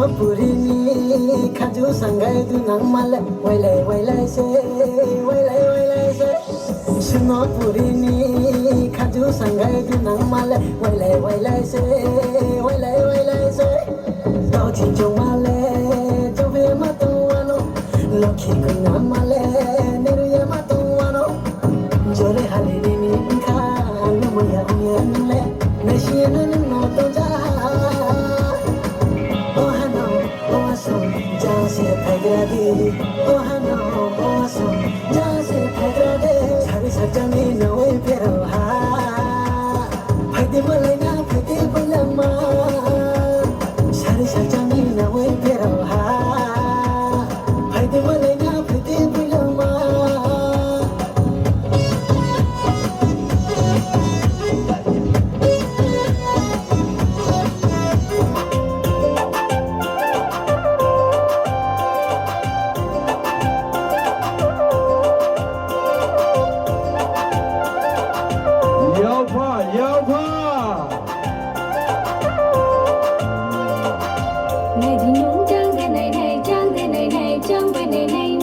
Purini khaju sangai du nang male wailai se Suno Purini khaju sangai du nang male wailai se Tao chi chong male jove ma tawano Lokhi kuna male neru ya ma tawano Jore halirini kha numoya uyanle Nashiyana no toja Oh hano, oh so, jase phagrade, sari sajami na oi pero ha, phai malai na phai bulama, sari sajami na oi pero ha, phai malai na phai bulama. Này thì nung trang thế này trang thế này trang bài này này.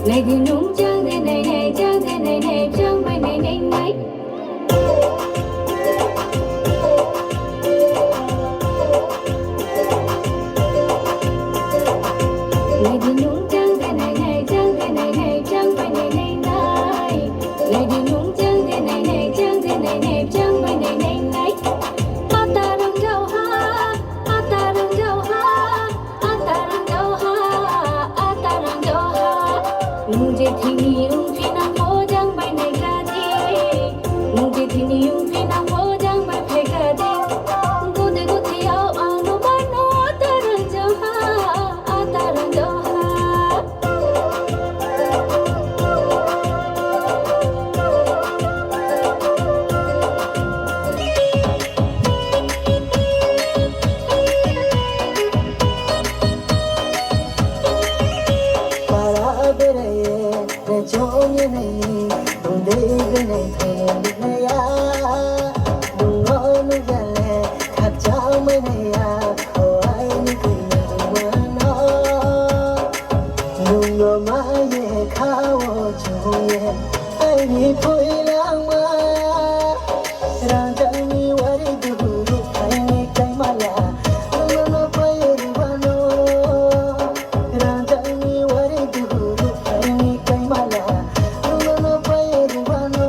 Này thì nung trang thế này trang thế này trang bài này này. Này thì nung trang thế này trang thế này trang bài này này. Ata rong rau ha, ata rong rau ha, ata rong rau ha, ata rong rau ha. Mujhe thini yung pinang mo jang bay nay ka di Mujhe thini yung pinang mo jang bay phe ka di Gode gode yao ano mano ataran jao ha ataran jao ha Para beraye ne chonye nei tunde ne thone ne ya dungo nu gale khacha me ne ya o ai ni kuya no dungo ma ye khawo chuye ai ni phoi lang ma ran jang ni wari du ru ai ni kai ma ya no pai ri ba no ran jang ni wari du ru ai ni kai ma ya no pai ri ba no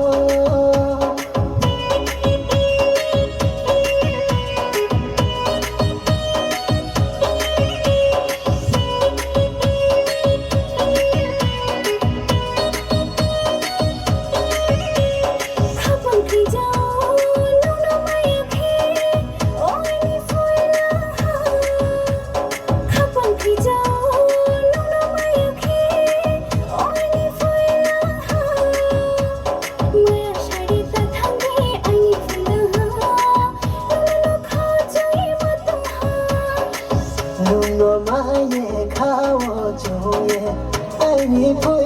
Khapang khi jao nung no mai akhe oi ni phoi lang ha Khapang khi jao nung no mai akhe oi ni phoi lang ha Maya shari ta thangi ai ni phoi lang ha no kha jai ma tum ha dungo ma ye khawo chuye ai ni phoi